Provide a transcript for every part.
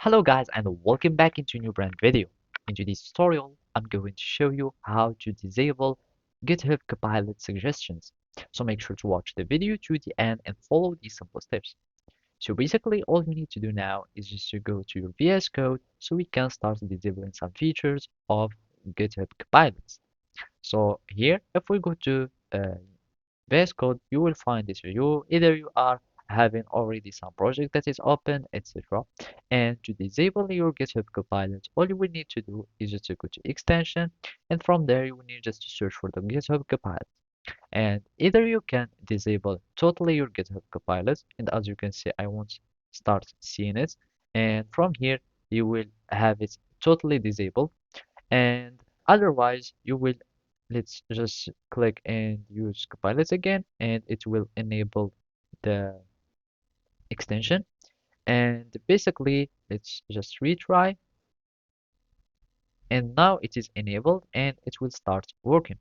Hello guys and welcome back into a new brand video. In today's tutorial, I'm going to show you how to disable GitHub Copilot suggestions. So make sure to watch the video to the end and follow these simple steps. So basically all you need to do now is just to go to your VS Code so we can start disabling some features of GitHub Copilot. So here, if we go to VS Code, you will find this. Either you are having already some project that is open, etc. And to disable your GitHub Copilot, all you will need to do is just to go to extension, and from there you will need just to search for the GitHub Copilot. And either you can disable totally your GitHub Copilot, and as you can see, I won't start seeing it. And from here, you will have it totally disabled, and otherwise you will let's just click and use Copilot again, and it will enable the extension. And basically let's just retry, and now it is enabled and it will start working.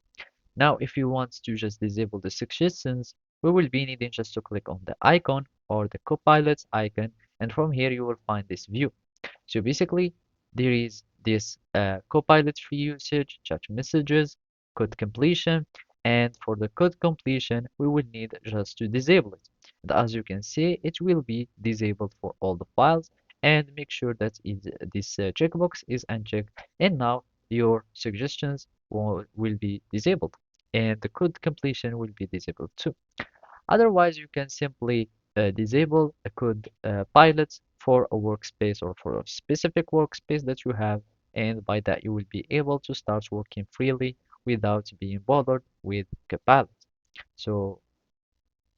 Now if you want to just disable the suggestions, we will be needing just to click on the icon or the Copilot icon, and from here you will find this view. So basically, there is this Copilot free usage, chat messages, code completion, and for the code completion, we will need just to disable it. And as you can see, it will be disabled for all the files, and make sure that this checkbox is unchecked, and now your suggestions will be disabled, and the code completion will be disabled too. Otherwise, you can simply disable a code pilot for a workspace or for a specific workspace that you have, and by that you will be able to start working freely without being bothered with Copilot. So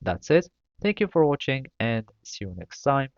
that's it. Thank you for watching and see you next time.